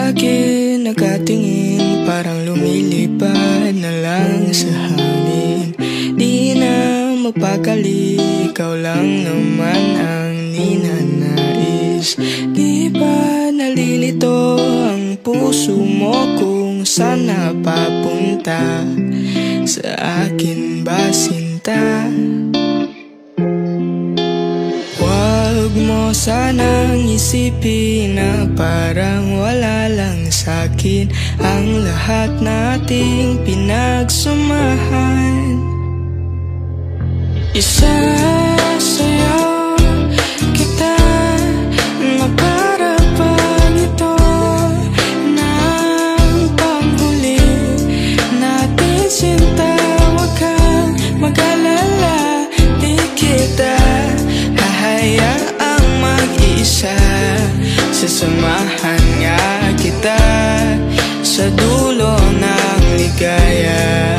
akin nakatingin, parang lumilipad na lang sa hangin. Di na mapakali, ikaw lang naman ang ninanais. Di ba nalilito ang puso mo kung saan napapunta? Sa akin ba sinta? Huwag mo sanang isipin na parang wala lang sa'kin ang lahat nating pinagsamahan. Isasayaw kita na para pag ito ng panghuli natin sinta. Huwag kang mag-alala, di kita hahayaang mag-isa. Sasamahan nga kita sa dulo ng ligaya.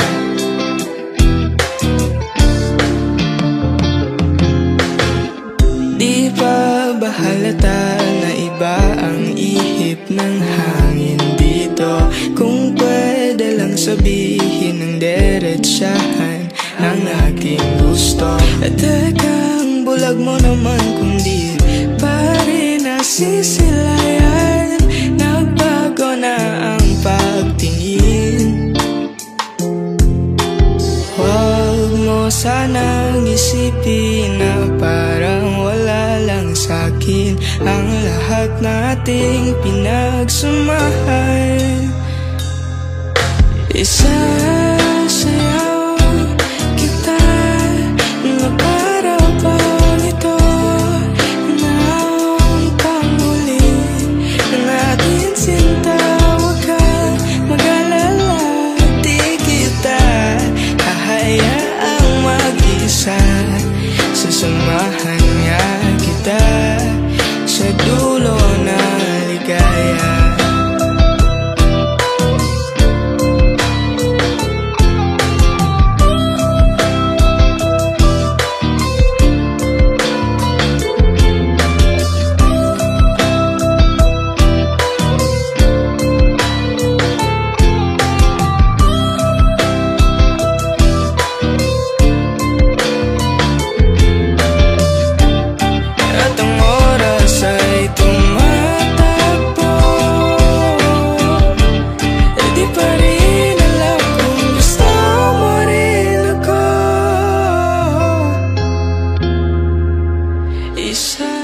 Di pa ba halata na iba ang ihip ng hangin dito? Kung pwede lang sabihin ng diretsahan ang aking gusto. At tekang bulag mo naman kung di pa rin nasisilayan. Nagbago na ang pagtingin. Huwag mo sanang isipin na parang wala lang sa'kin ang lahat nating pinagsamahan. Isasayaw kita na para bang ito ng panghuli natin sinta. Huwag kang mag-alala, di kita hahayaang mag-isa. Sasamahan nga kita sa dulo ng ligaya. Isa